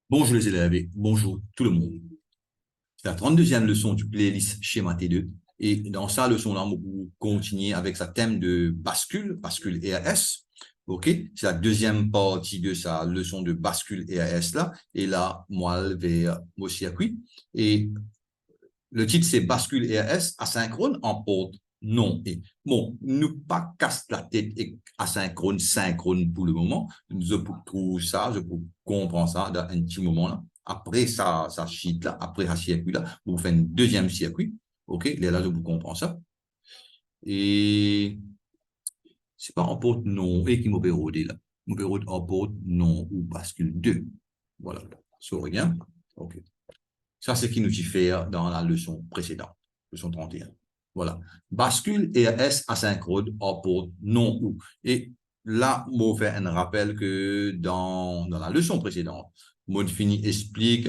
Bonjour les élèves et bonjour tout le monde. C'est la 32e leçon du playlist schéma T2. Et dans sa leçon-là, on va continuer avec sa thème de bascule EAS. OK? C'est la deuxième partie de sa leçon de bascule EAS là. Et là, moi, je vais au circuit. Et le titre, c'est bascule EAS asynchrone en porte non. Et bon, nous pas casse la tête et asynchrone, synchrone pour le moment. Je trouve ça, je comprends ça dans un petit moment là. Après ça sheet là, après ça circuit là, vous faites un deuxième circuit. OK? Là, je vous comprends ça. Et c'est pas en porte non et qui m'opère là. M'opère en porte non ou bascule 2. Voilà. Ça rien. OK. Ça, c'est ce qui nous diffère dans la leçon précédente, leçon 31. Voilà. Bascule EAS asynchrone en porte non ou. Et là, je vais faire un rappel que dans la leçon précédente, Modfini explique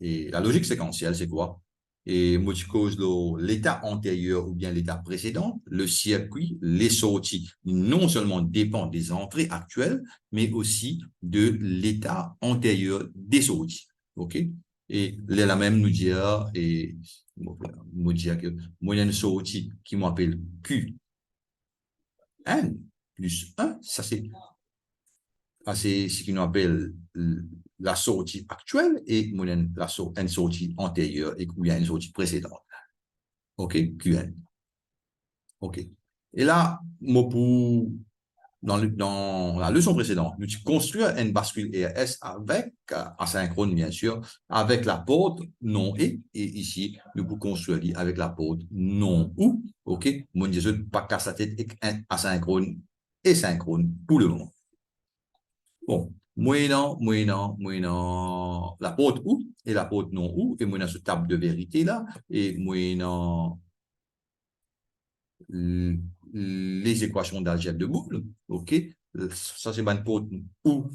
et la logique séquentielle, c'est quoi? Et moi, je cause l'état antérieur ou bien l'état précédent, le circuit, les sorties, non seulement dépend des entrées actuelles, mais aussi de l'état antérieur des sorties. OK? Et là même nous dire, et nous dire que moi, il y a une sortie qui m'appelle Qn plus 1, c'est ce qu'on appelle la sortie actuelle et une sortie antérieure et une sortie précédente. OK? QN. OK. Et là, dans la leçon précédente, nous construisons une bascule ERS avec, asynchrone bien sûr, avec la porte non et ici, nous pouvons construire avec la porte non ou. OK? Mon Dieu, pas casse la tête asynchrone et synchrone pour le moment. Bon, la porte ou et la porte non ou, et moi, ce table de vérité là, et moi, les équations d'algèbre de boucle, ok? Ça, c'est une porte ou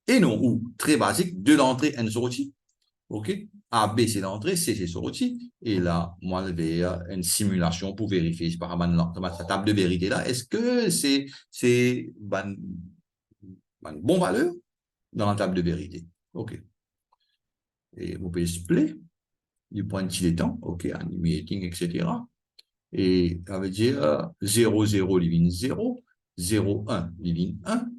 et non ou, très basique, de l'entrée et une sortie, ok? A, B, c'est l'entrée, C, c'est sortie, et là, moi, je vais une simulation pour vérifier par la table de vérité là, est-ce que c'est une bonne valeur dans la table de vérité? OK. Et vous pouvez split du point de temps, OK, animating, etc. Et ça veut dire 0, 0, divine 0, 0, 1, divine 1,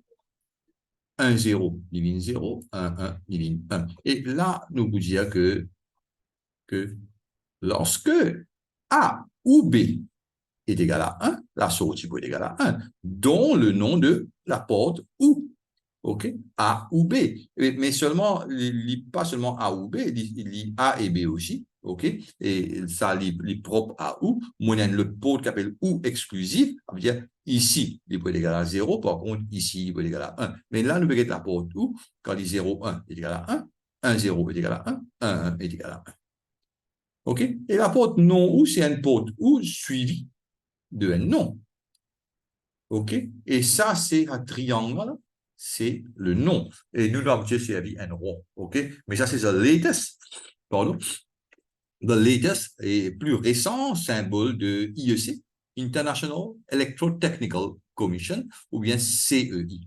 1, 0, divine 0, 1, 1, divine 1. Et là, nous vous dire que lorsque A ou B est égal à 1, la sortie peut être égale à 1, dont le nom de la porte ou. OK? A ou B. Mais seulement, pas seulement A ou B, il lit A et B aussi. OK? Et ça lit propre à ou. Moi, le pôle qui appelle ou exclusif, ça veut dire ici, il peut être égal à 0. Par contre, ici, il peut être égal à 1. Mais là, nous regardons la porte ou, quand il dit 0, 1 est égal à 1, 1, 0 est égal à 1, 1, 1 est égal à 1. OK? Et la porte non ou, c'est une porte ou suivie de un non. OK? Et ça, c'est un triangle, c'est le nom. Et nous l'avons servi un rond. OK? Mais ça, c'est the latest, pardon, the latest et plus récent symbole de IEC, International Electrotechnical Commission, ou bien CEI,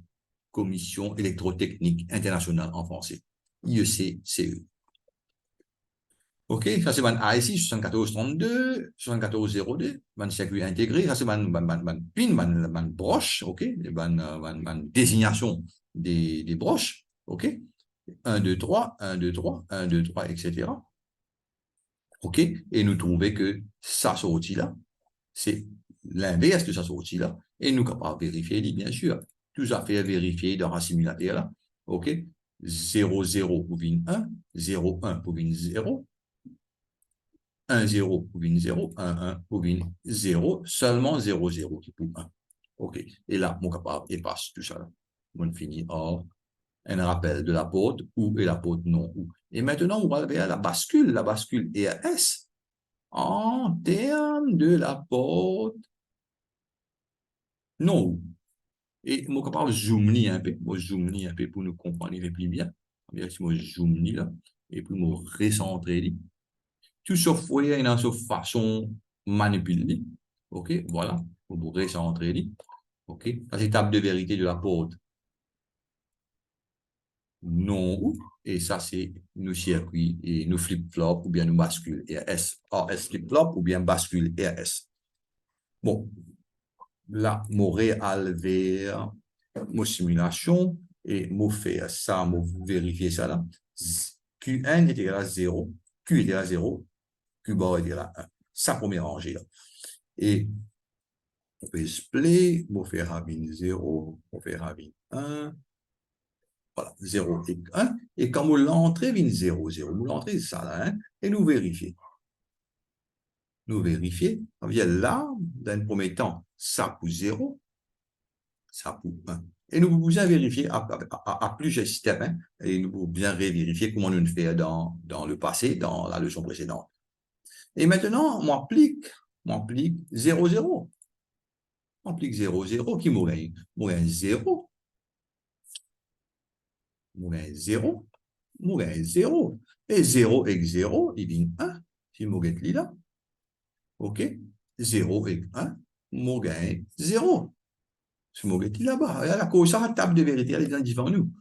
Commission électrotechnique internationale en français. IEC, CEI. OK, ça c'est ban ici 7432, 7402, ban circuit intégré, ça c'est pin, ban broche, OK, ban désignation des broches, OK, 1, 2, 3, 1, 2, 3, 1, 2, 3, etc. OK, et nous trouvons que ça sortie-là, c'est l'inverse de ça sortie-là, et nous capables de vérifier, bien sûr, tout ça fait vérifier dans un simulateur là, OK, 0, 0 pour 1, 0, 1 pour 0, 1, 0 pour 0, 1, 1 pour 0, seulement 0, 0 qui pour 1. OK. Et là, mon capable efface tout ça. Là. On finit en un rappel de la porte ou et la porte non ou. Et maintenant, on va vers la bascule EAS en termes de la porte non ou. Et mon capable zoom un peu, moi zoom un peu pour nous comprendre les plus bien. Si moi zoom là, et puis moi recentrer tout software est dans une façon manipulée. OK, voilà, vous recentrer. OK, ça c'est table de vérité de la porte non ou, et ça c'est nos circuits et nos flip-flop ou bien nos bascules RS. RS flip-flop ou bien bascule RS. Bon, là, mon réal vers mon simulation et mon faire ça, mon vérifier ça là. Qn est égal à 0, Q est égal à 0, Q bar est égal à 1. Ça, première rangée là. Et on peut split, on faire ravine 0, on fait ravine 1. Voilà, 0 et 1. Et quand vous l'entrez, vient 0, 0. Vous l'entrez, ça là, hein, et nous vérifier. Nous vérifier. On vient là, dans le premier temps, ça pour 0, ça pour 1. Et nous pouvons bien vérifier à plusieurs systèmes, hein, et nous pouvons bien vérifier comment nous le faisons dans le passé, dans la leçon précédente. Et maintenant, on applique 0, 0. On applique 0, 0 qui m'aurait 0, m'aurait 0, m'aurait 0. Et 0 avec 0, il vient 1. Si m'aurait là, OK? 0 avec 1, m'aurait 0. Si m'aurait là-bas, la cause, ça, la table de vérité, elle est devant nous.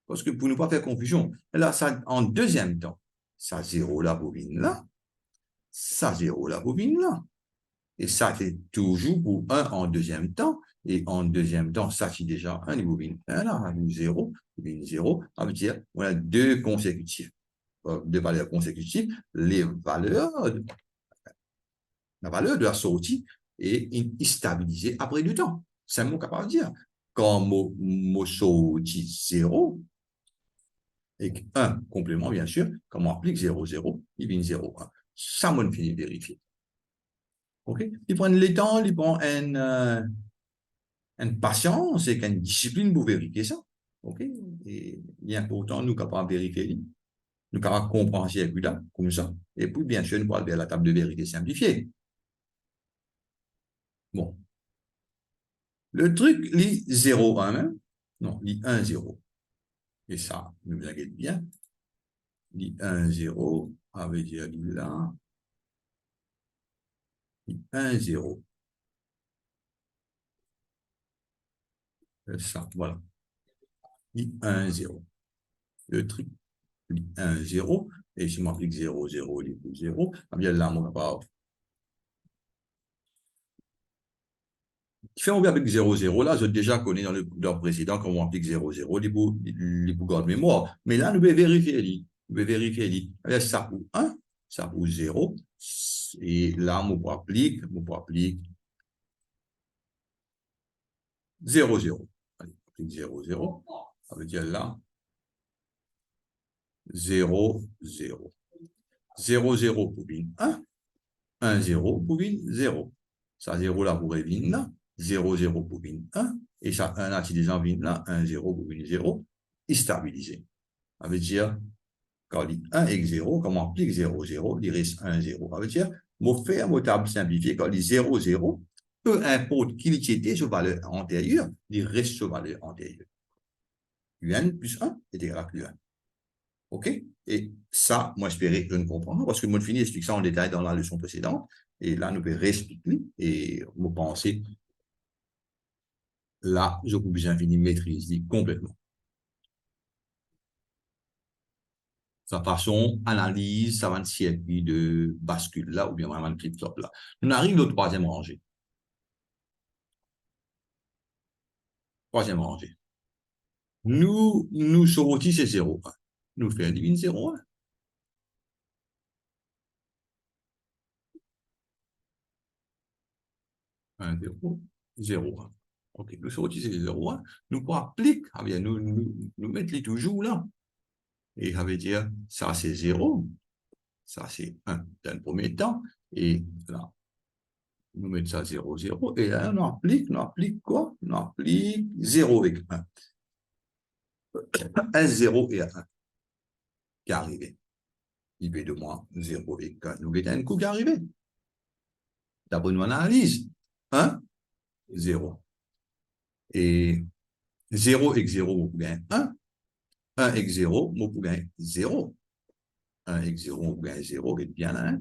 Parce que pour ne pas faire confusion, là, ça, en deuxième temps, ça 0 la bobine là, ça 0 la bobine là. Et ça, c'est toujours pour 1 en deuxième temps. Et en deuxième temps, ça, c'est déjà 1, les bobines 1 là, 0, bobine 0. Ça veut dire, on a deux consécutifs, deux valeurs consécutives, les valeurs, la valeur de la sortie est stabilisée après du temps. C'est un mot capable de dire. Quand mon sortie 0, et 1 complément, bien sûr, comme on applique 0, 0, il vient 0, 1. Ça, on finit de vérifier. OK? Ils prennent le temps, ils prennent une patience et une discipline pour vérifier ça. OK? Et il est important, nous, capables de vérifier, nous capables de comprendre ces circuits-là, comme ça. Et puis, bien sûr, nous allons vers la table de vérité simplifiée. Bon. Le truc, lit 0, 1 même. Non, lit 1, 0. Et ça, nous inquiète bien. Lit 1, 0, avec dire là. 1, 0. Ça, voilà. 1, 0. Le truc, 1, 0. Et si je m'applique 0, 0, 0, bien là, mon part. Fait on avec 0, 0, là, je déjà connais dans le précédent, quand on applique 0, 0, les pour garde mémoire. Mais là, nous pouvons vérifier, nous pouvons vérifier, ça pour 1, ça pour 0. Et là, on applique 0, 0. Allez, on applique 0, 0. Ça veut dire là, 0, 0. 0, 0 pour 1, 1, 0 pour 0. Ça, 0 là pour là, 0, 0 pour 1, et ça, 1 là, qui déjà là, 1, 0 pour 0, et stabilisé. Ça veut dire, quand il dit 1 et 0, comme on applique 0, 0, il reste 1, 0. Ça veut dire, mon faire mon table simplifiée, quand il dit 0, 0, peu importe qu'il était sur valeur antérieure, il reste sur valeur antérieure. UN plus 1 est égal à Q1. OK? Et ça, moi, j'espérais que je ne comprends pas, parce que moi, je finis d'expliquer ça en détail dans la leçon précédente. Et là, nous pouvons réexpliquer et vous pensez, là, je peux bien finir maîtriser complètement. Sa façon, analyse, ça va un circuit de bascule là, ou bien vraiment un flip-flop là. On arrive au troisième rangée. Troisième rangée. Nous sortis, c'est 0, 1. Nous faisons divine 0, 1. 1, 0, 0, 1. OK, nous sortis, c'est 0, 1. Nous pouvons appliquer, nous mettons les toujours là. Et ça veut dire, ça c'est 0, ça c'est 1 dans le premier temps, et là, nous mettons ça 0, 0, et là, on applique quoi? On applique 0 avec 1. 1, 0 et 1 qui est arrivé. Il veut de moins 0 avec 1. Nous avons un coup qui est arrivé. D'après notre analyse, 1, 0. Et 0 avec 0, vous pouvez gagner 1. 1 avec 0, vous pouvez gagner 0. 1 avec 0, vous pouvez gagner 0, et bien là.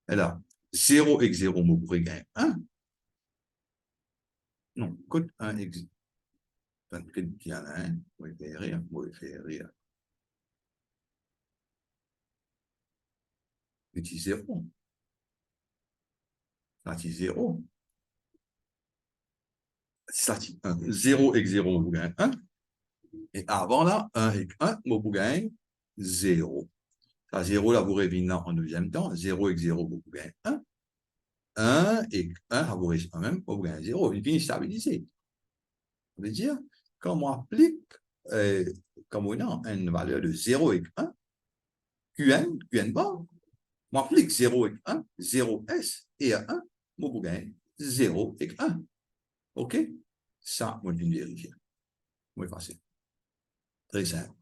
Et là, 0 avec 0, vous pouvez gagner 1. Non, code 1 avec 0. Bien là, vous pouvez faire rire, vous pouvez faire rire. petit 0. Ça, c'est 0. Ça, c'est 1. 0 et 0, vous gagnez 1. Et avant là, 1 et 1, vous gagnez 0. Ça, 0 là, vous revenez en deuxième temps. 0 et 0, vous gagnez 1. 1 et 1, vous restez quand même, vous gagnez 0. Il finit stabilisé. Ça veut dire, quand on applique, comme on a une valeur de 0 et 1, QN bar, on applique 0 et 1, 0S et 1, vous gagnez 0 et 1. OK? Ça, on vient vérifier. C'est facile. Très simple.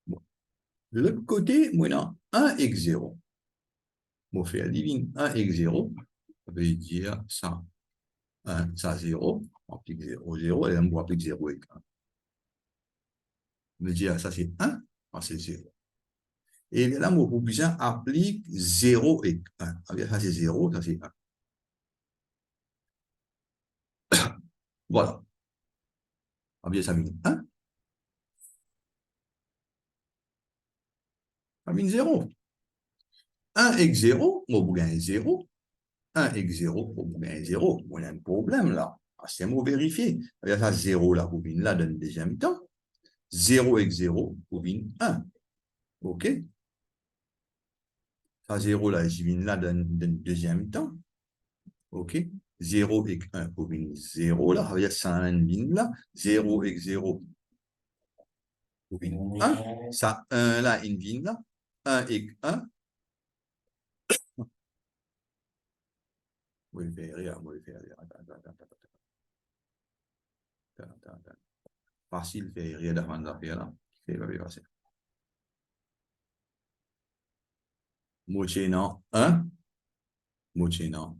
Bon. De l'autre côté, on a 1 et 0. On fait la divine 1 et 0. Ça veut dire ça, 1, ça 0. On applique 0, 0, et là, on applique 0 et 1. Ça veut dire ça, c'est 1, ça, c'est 0. Et là, mon proposition applique 0 et 1. Ça, c'est 0, ça, c'est 1. Voilà. Ça mine 1. Ça mine 0. 1 et 0, on gagne 0. 1 et 0, on gagne 0. On a un problème là. C'est mot vérifié. Ça, 0 là, vous venez là dans le deuxième temps. 0 et 0, vous venez 1. OK? Ça, 0 là, je viens là dans le deuxième temps. OK? 0 et 1, vous venez 0 là. Ça veut dire ça vient là. 0 et 0, vous venez 1. Ça, 1 là, il vient là. 1 et 1. Moi, je fais rire, moi, je fais rire. Attends. Facile, fait rire d'avant d'affaire là. C'est pas bien facile. Mochena 1. Mochena.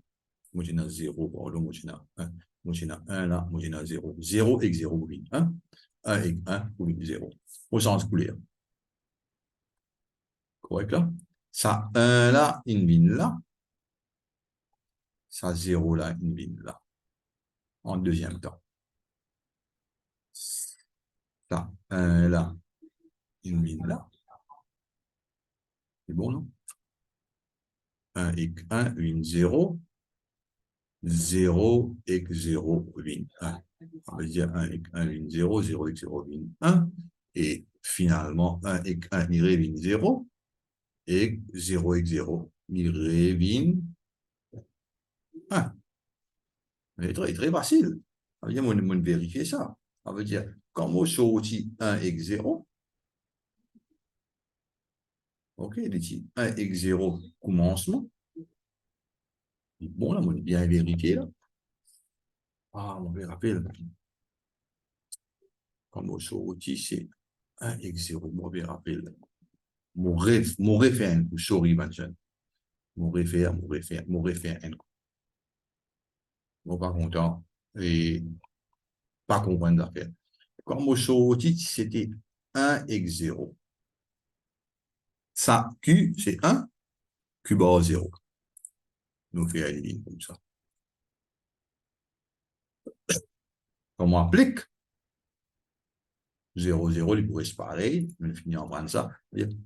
Mochena 0. Pardon, Mochena 1. Mochena 1 là. Mochena 0. 0 et 0, oui. 1. 1 et 1, oui, 0. Au sens couleur. Correct là? Ça 1 là, in bin là. Ça 0 là, in bin là. En deuxième temps. Ça 1 là, in bin là. C'est bon, non? 1 et 1, in 0. 0 et 0, 1. On va dire 1 et 1, 0, 0 et 0, 1. Et finalement, 1 et 1, 0. Et 0 et 0, 1. C'est très facile. Ça veut dire, on vérifier ça. Ça veut dire, quand on sortit 1 et 0, OK, il dit 1 et 0, commencement. Bon, là, on a bien vérifié, là. Ah, on va rappeler. Quand on sortit, c'est 1 et 0, on va rappeler. Mon référent, un coup, sorry, Vincent. Mon référent, un coup. Bon, pas content. Et pas comprendre l'affaire. Quand mon sorti, c'était 1 et 0. Ça, Q, c'est 1, Q bar 0. Nous faisons une ligne comme ça. Quand on applique 0, 0, il pourrait se pareil. On finit en prendre ça.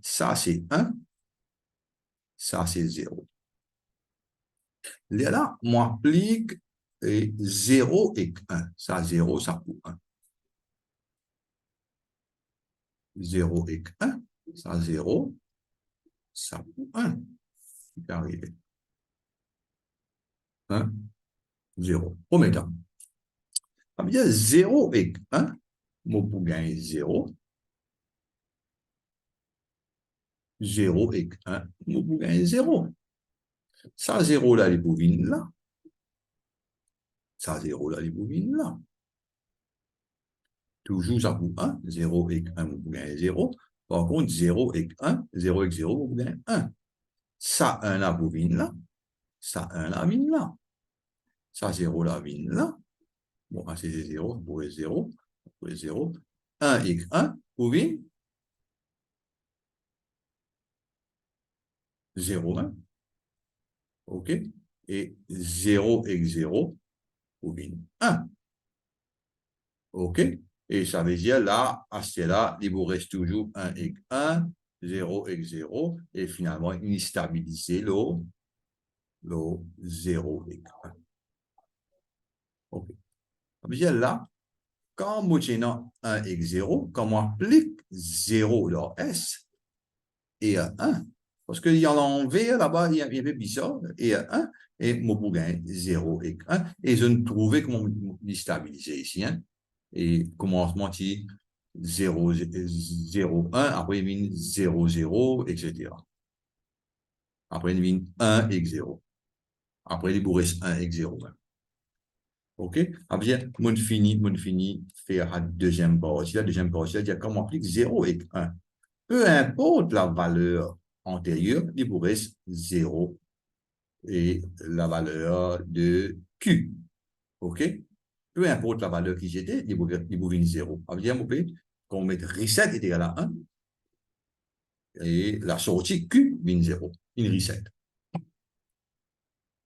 Ça, c'est 1. Ça, c'est 0. Là, on applique 0 et 1. Ça, 0, ça pour 1. 0 et 1. Ça, 0. Ça pour 1. Qui peut arriver. 1, 0. Premier temps. Ça veut dire 0 et 1. Moi, pour gagner 0. 0 et 1. Moi, pour gagner 0. Ça, 0 là, les bovines là. Ça, 0 là, les bovines là. Toujours ça pour 1. 0 et 1, vous gagnez 0. Par contre, 0 et 1, 0 et 0, vous gagnez 1. Ça, 1 là, bovine là. Ça, 1 là, vine là. Ça, 0 là, vine là. Bon, c'est 0, vous pouvez 0. Vous pouvez 0. 1 et 1, bovine. 0, 1. OK? Et 0 et 0, bovine 1. OK? Et ça veut dire là, à ce là, il vous reste toujours 1 et 1, 0 et 0, et finalement, il stabilise le 0 et 1. OK. Bien là, quand moi j'ai 1 et 0, quand on applique 0 dans S et 1, parce qu'il y en a en V là-bas, il y avait bizarre, et 1, et mon bougain 0 et 1, et je ne trouvais comment stabiliser ici, hein, et commencement qui 0, 0, 1, après il vient 0, 0, etc. Après il vient 1 et 0. Après il vous reste 1 et 0. OK? Après, mon fini, faire la deuxième partie. La deuxième partie, c'est-à-dire comment on applique 0 et 1. Peu importe la valeur antérieure, il vous reste 0 et la valeur de Q. OK? Peu importe la valeur qui j'étais, il vous vient 0. Ça veut dire, quand on met reset est égal à 1, et la sortie Q vient 0. Une reset.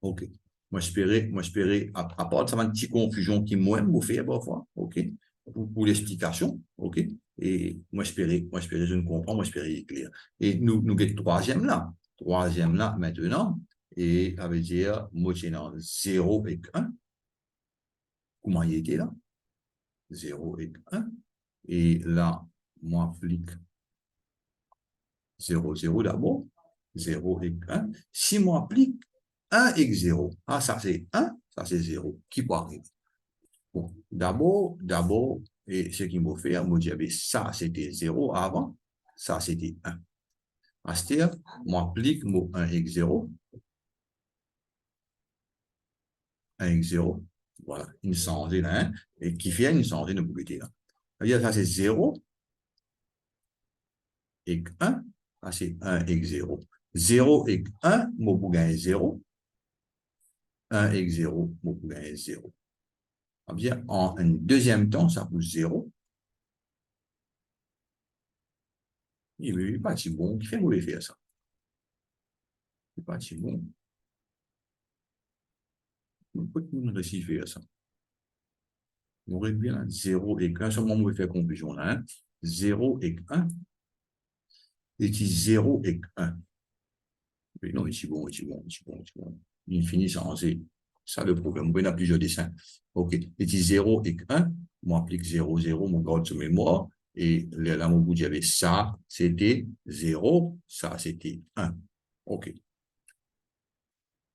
OK. Moi, j'espérais, à part de ça, une petite confusion qui, moi, me fait parfois. OK. Pour l'explication. OK. Et moi, j'espérais, je ne comprends, moi, j'espérais clair. Et nous, troisième là. Troisième là, maintenant. Et, ça veut dire, moi, j'ai 0 et 1. Comment il était là? 0 et 1. Et là, moi, applique 0, 0 d'abord. 0 et 1. Si moi, applique 1 et 0. Ah, ça c'est 1, ça c'est 0. Qui peut arriver? Bon, d'abord, et ce qui m'a fait, moi, j'avais ça, c'était 0 avant, ça, c'était 1. C'est-à-dire, moi, applique mon 1 et 0, 1 et 0, voilà, une changée là, hein, et qui fait une changée de propriété là. C'est-à-dire, ça, c'est 0 et 1, ça, c'est 1 et 0. 0 et 1, mon pour gagner 0, 1 et 0, mon pour gagner 0. Bien, en un deuxième temps, ça pousse 0. Il n'est pas si bon, qui fait mauvais faire ça. Il n'est pas si bon. Pourquoi tu ne réussis à faire ça? On aurait bien 0 et 1, seulement on va faire confusion là. Hein? 0 et 1, et qui 0 et 1. Mais non, c'est bon, c'est bon, c'est bon, c'est bon. Il finit sans c'est ça le problème. On a plusieurs dessins. OK. Et qui 0 et 1, on applique 0, 0, mon garde sur mémoire. Et là, mon bout, il y avait ça, c'était 0, ça, c'était 1. OK.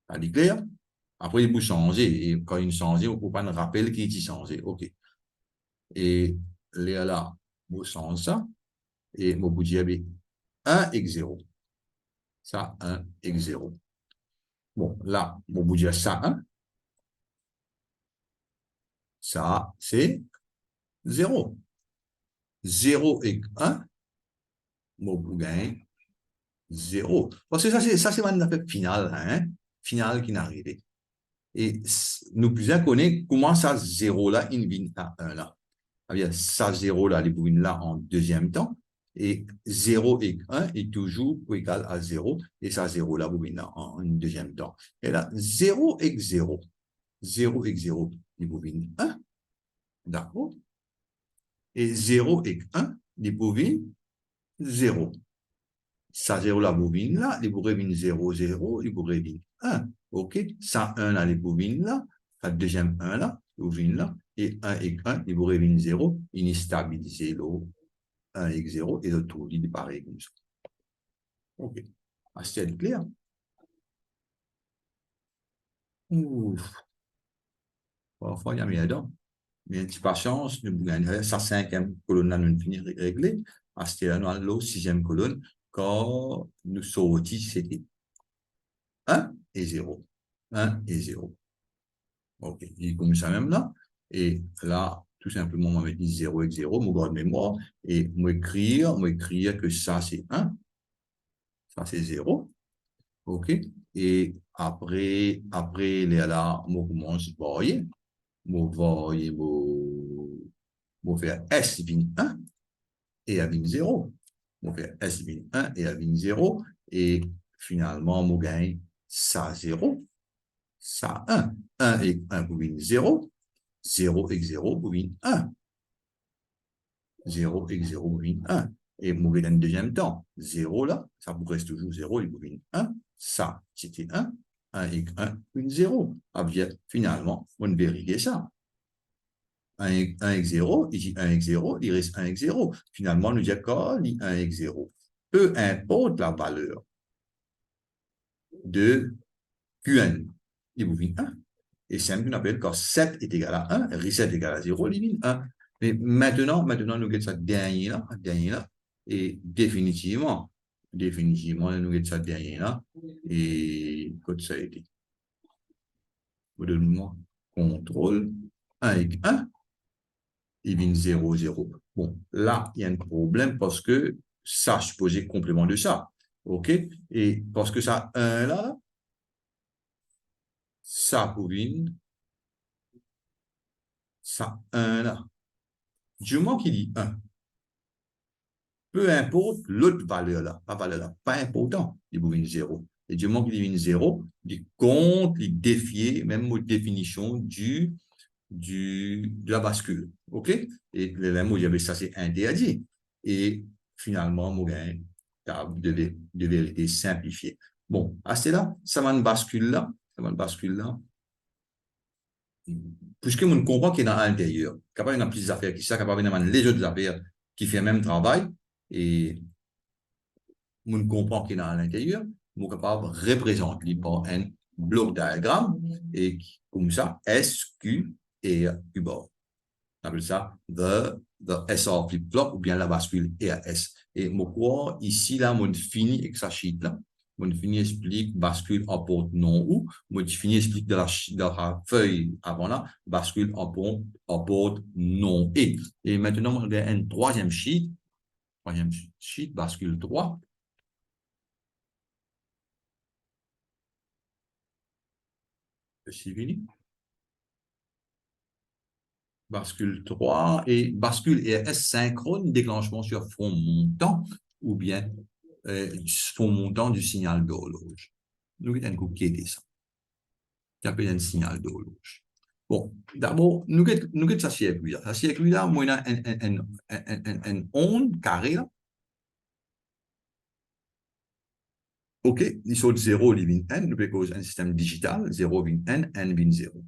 Ça dit clair? Après, il peut changer. Et quand il change, on ne peut pas nous rappeler qu'il est changé. OK. Et là, vous change ça. Et mon bout, il y avait 1 et 0. Ça, 1 et 0. Bon, là, mon bout, il y a ça, 1. Ça, c'est 0. 0 et 1, mon bout gagne 0. Parce que ça, c'est une affaire finale, hein? Finale qui n'est arrivée. Et nous plus connaissons comment ça 0 là, il vient à 1 là. C'est-à-dire, ça 0 là, il vient là en deuxième temps. Et 0 et 1 est toujours égal à 0. Et ça 0 là, il vient en deuxième temps. Et là, 0 et 0. 0 et 0, il vient 1. D'accord? Et 0 et 1, il vient 0. Ça 0 là, bobine là, les bourrines 0, 0, les bourrines 1. OK? Ça 1 là, les bobines là, ça deuxième 1 là, bobine là, et 1 et 1, les bourrines 0, il est stabilisé l'eau 1 et 0, et le tout, il est pareil comme ça. OK. Ah, c'est clair? Ouf. Parfois, il y a mes dents. Mais tu patience, nous gagnons sa cinquième colonne, nous finir réglée. À ce là, nous sixième colonne, quand nous sortis, c'était 1 et 0. 1 et 0. OK. Il est comme ça même là. Et là, tout simplement, on va mettre 0 et 0, mon grade mémoire, et m'écrire que ça, c'est 1. Ça, c'est 0. OK. Et après, là, on commence à varier. On varier, on faire S vin 1 et à vin 0. On fait S vin 1 et à vin 0. Et finalement, on gagne ça 0. Ça 1. 1 et 1 pour 0. 0 et 0 pour 1. 0 et 0 pour 1. Et mauvais dans le deuxième temps, 0 là, ça vous reste toujours 0, il vous vient 1. Ça, c'était 1. 1 et 1, une 0. Ah bien, finalement, on vérifie ça. 1 avec 0, ici 1 avec 0, il reste 1 avec 0. Finalement, nous disons qu'il y a 1 avec 0. Peu importe la valeur de Qn, il vous vient 1. Et simple, on appelle quand 7 est égal à 1, reset est égal à 0, il vient 1. Mais maintenant, nous avons ça dernier là, et définitivement, nous avons ça dernier là, et quand ça a été, vous donnez-moi contrôle 1 avec 1, il vient 0, 0. Bon, là, il y a un problème parce que ça supposait complément de ça. OK? Et parce que ça 1 là, ça pouvait, ça 1 là. Du moment qu'il dit 1, peu importe l'autre valeur là, pas important, il vous 0. Et du moment qu'il dit 0, il compte, il défie, même mot de définition de la bascule. OK? Et le mot, il y avait ça, c'est interdit. Et finalement, mon gars, de vérité simplifiée. Bon, à ce là, ça va une bascule là, puisque on comprend qu'il est dans l'intérieur, capable de plusieurs affaires qui sont capable de les autres affaires qui font le même travail, et on comprend qu'il est dans l'intérieur, on est capable de représenter par un bloc diagramme, et comme ça, S, Q et Q bar. On appelle ça the SR flip-flop ou bien la bascule EAS. Et moi, ici, là, on finit avec sa sheet là. On finit explique bascule en porte non ou. On finit explique de la feuille avant là, bascule en porte non et. Et maintenant, on a une troisième sheet, bascule 3. C'est fini. Bascule 3 et bascule EAS synchrone déclenchement sur fond montant ou bien fond montant du signal d'horloge. Nous avons un coup qui est ça. Qui appelle un signal d'horloge. Bon, d'abord, nous avons ça circuit là. Ça circuit là, moi, il y a une onde carrée là. OK, il saute 0, il vient N, nous avons un système digital, 0 vient N vient 0.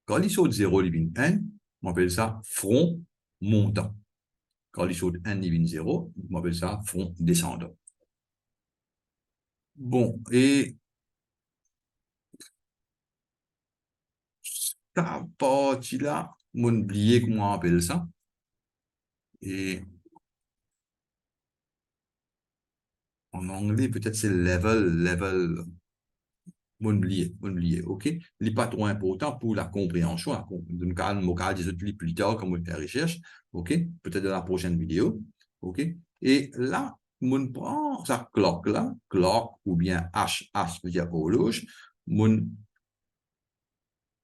Quand il saute 0, il vient N, on appelle ça front montant. Quand il saute N, il vient 0, on appelle ça front descendant. Bon, et cette partie-là, on oublié comment on appelle ça. Et en anglais, peut-être c'est level, on oublié, OK? Il n'est pas trop important pour la compréhension. Dans le cas des autres plus tard, comme on fait la recherche, OK? Peut-être dans la prochaine vidéo, OK? Et là, on prend sa clock là, clock ou bien H veut dire horloge, on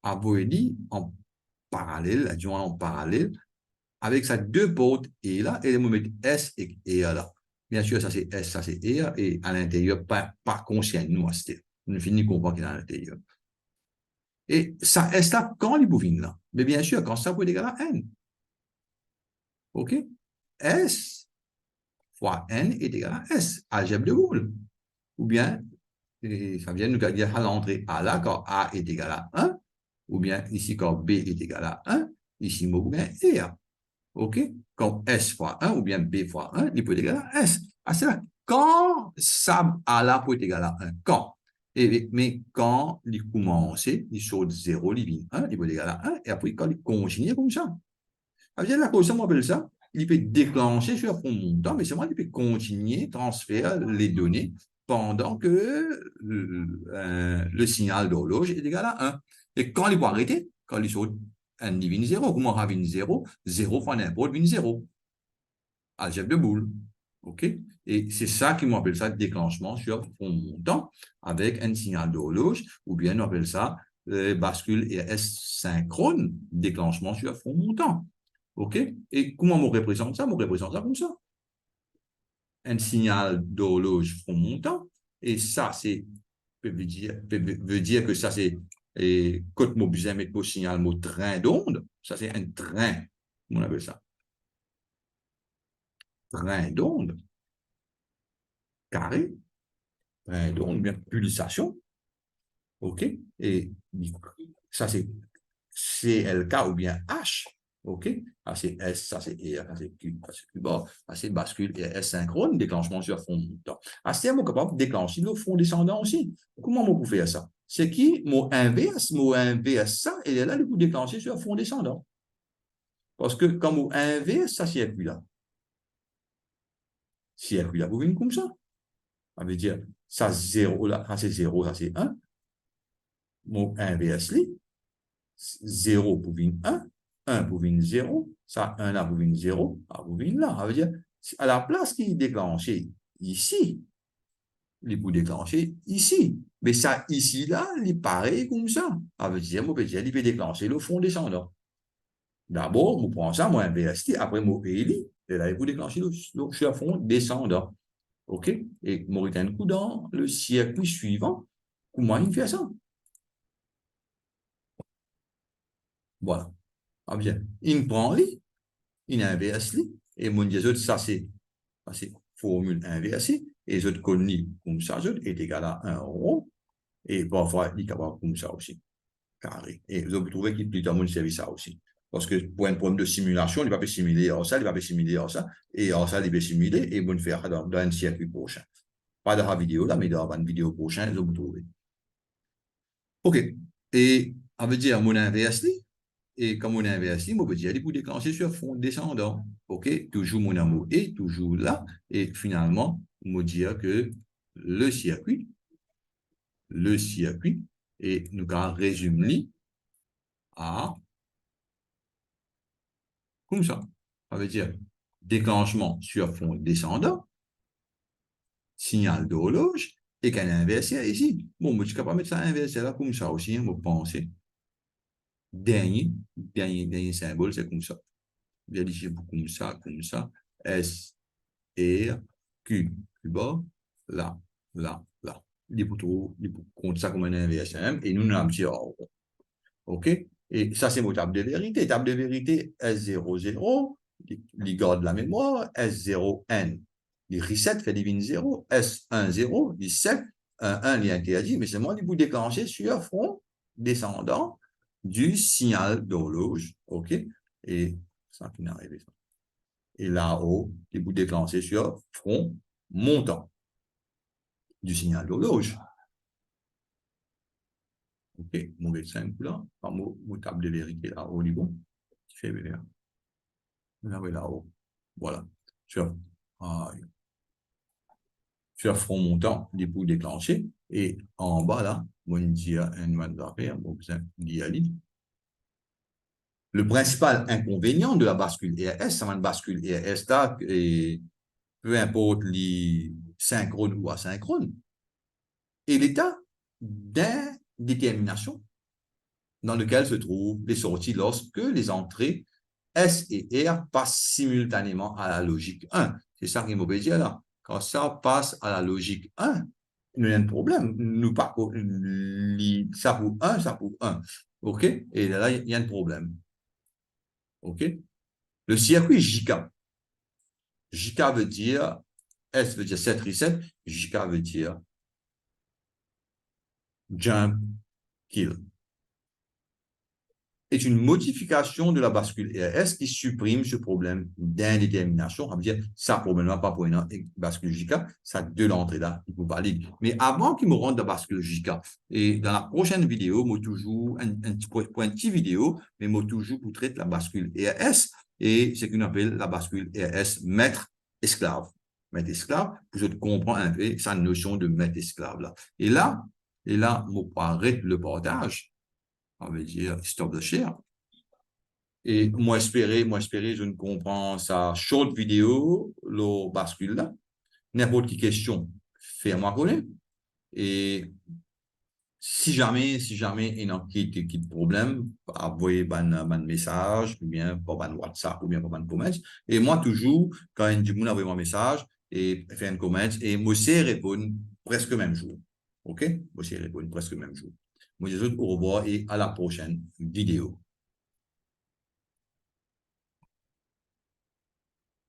a dit en parallèle, adjoint en parallèle, avec sa deux portes et là, et on met S et R là. Bien sûr, ça c'est S, ça c'est R, et à l'intérieur, pas conscient, nous, c'est on finit de comprendre qu'il est à l'intérieur. Et ça S là, quand les bouvines là? Mais bien sûr, quand ça peut être égal à N. OK? S fois N est égal à S, algèbre de Boole. Ou bien, ça vient nous dire à l'entrée A là, quand A est égal à 1, ou bien ici, quand B est égal à 1, ici, ou bien R. OK? Quand S fois 1 ou bien B fois 1, il peut être égal à S. Ah, c'est là. Quand ça A là peut être égal à 1, quand? Mais quand il commence, il saute 0, il vient 1, il peut être égal à 1, et après, quand il continue comme ça. Ça veut dire la cause, on appelle ça, il peut déclencher sur un montant, mais seulement il peut continuer, transférer les données pendant que le signal d'horloge est égal à 1. Et quand il peut arrêter, quand il saute un divine 0, comment on a 0, 0 fois n'importe 0. Algèbre de Boole. OK? Et c'est ça qui m'appelle ça déclenchement sur fond montant avec un signal d'horloge, ou bien on appelle ça bascule ES synchrone, déclenchement sur fond montant. OK? Et comment on représente ça? On représente ça comme ça. Un signal d'horloge fond montant. Et ça, veut dire que ça, c'est quand mon besoin mettre pour signal mon train d'onde. Ça, c'est un train. On appelle ça. train d'onde, carré, train d'onde, bien, pulsation, OK? Et ça, c'est CLK ou bien H, OK? Ça, c'est S, ça, c'est R, ça, c'est Q, ça, c'est Q bar, ça, c'est bascule et S synchrone, déclenchement sur fond montant. À ce terme, on est capable de déclencher le fond descendant aussi. Comment on peut faire ça? C'est qui? Mot inverse, ça, et là, il peut déclencher sur fond descendant. Parce que quand mot inverse, ça circule là. Circule là, vous voyez comme ça. Ça veut dire, ça, 0 là, ça, c'est 0, ça, c'est 1. Mot inverse, 0 pour venir 1 pour venir 0, ça 1 là pour venir 0, ça pour venir là. Ça veut dire, à la place qui est déclenché ici, il peut déclencher ici. Mais ça ici là, il est pareil comme ça. Ça veut dire, il peut déclencher le fond descendant. D'abord, vous prenez ça, moi, inverse, après, moi, et là, il peut déclencher le fond descendant. OK? Et moi, un coup dans le circuit suivant, comment il fait ça? Voilà. Ah bien, il prend lui, il inverse lui, et mon Dieu, ça c'est formule inversée, et les autres connaissent comme ça, est égal à 1 rond, et parfois il est capable comme ça aussi, carré. Et vous avez trouvé qu'il peut mon service ça aussi. Parce que pour un problème de simulation, il va pas simuler ça, il va pas simuler ça, et ça, il va simuler, et bon faire dans un circuit prochain. Pas dans la vidéo là, mais dans une vidéo prochaine, vous trouver. OK. Et ça veut dire mon inverse, et comme on a inversé, on peut dire il peut déclencher sur fond descendant. OK? Toujours mon amour est toujours là. Et finalement, on peut dire que le circuit, et nous allons résumer à comme ça. Ça veut dire déclenchement sur fond descendant, signal d'horloge, et qu'un inversé ici. Bon, je suis capable de mettre ça inversé là comme ça aussi, on peut penser. Dernier symbole, c'est comme ça. Vérifiez comme ça. S, R, Q, Q bas, là, là, là. Il compte ça comme un inversement et nous, nous avons dit, OK? Et ça, c'est mon table de vérité. Table de vérité, S00, il garde la mémoire, S0N, il reset, fait divine 0, S10, il set, 1, il interdit, mais c'est moi qui vous déclencher sur front descendant du signal d'horloge, OK? Et ça qui n'arrive pas. Et là-haut, il vous déclencher sur front montant du signal d'horloge. OK, mon médecin là, par mon table de vérité là-haut, il est bon. Qui fait bien. Là-haut. Voilà. Sur, sur front montant, il peut déclencher. Et en bas là, mon dia un mon le principal inconvénient de la bascule ERS, c'est une bascule ERS là, et peu importe les synchrones ou asynchrones, et l'état d'indétermination dans lequel se trouvent les sorties lorsque les entrées S et R passent simultanément à la logique 1. C'est ça qui m'a dit là. Quand ça passe à la logique 1, il y a un problème. Nous pas ça pour 1, ça pour 1. OK? Et là, il y a un problème. OK? Le circuit JK. JK veut dire, S veut dire set reset, JK veut dire jump kill. Est une modification de la bascule RS qui supprime ce problème d'indétermination. Ça veut dire, ça, probablement pas pour une bascule JK, ça de l'entrée là, il faut valider. Mais avant qu'il me rende la bascule JK, et dans la prochaine vidéo, moi toujours, pour un petit vidéo, mais moi toujours pour traiter la bascule RS, et ce qu'on appelle la bascule RS maître-esclave. Maître-esclave, pour que je comprends un peu sa notion de maître-esclave là. Et là, moi, arrête le portage. On va dire stop the share. Et moi espérer, je ne comprends sa short vidéo, le bascule là. N'importe quelle question, fais-moi connaître. Et si jamais il y a un petit problème, envoyez un message, ou bien par un WhatsApp, ou bien par un comment. Et moi, toujours, quand un monde envoie un message, et fait un comment, et moi, c'est répondre presque le même jour. OK? Moi, c'est répondre presque le même jour. Moi, je vous dis au revoir et à la prochaine vidéo.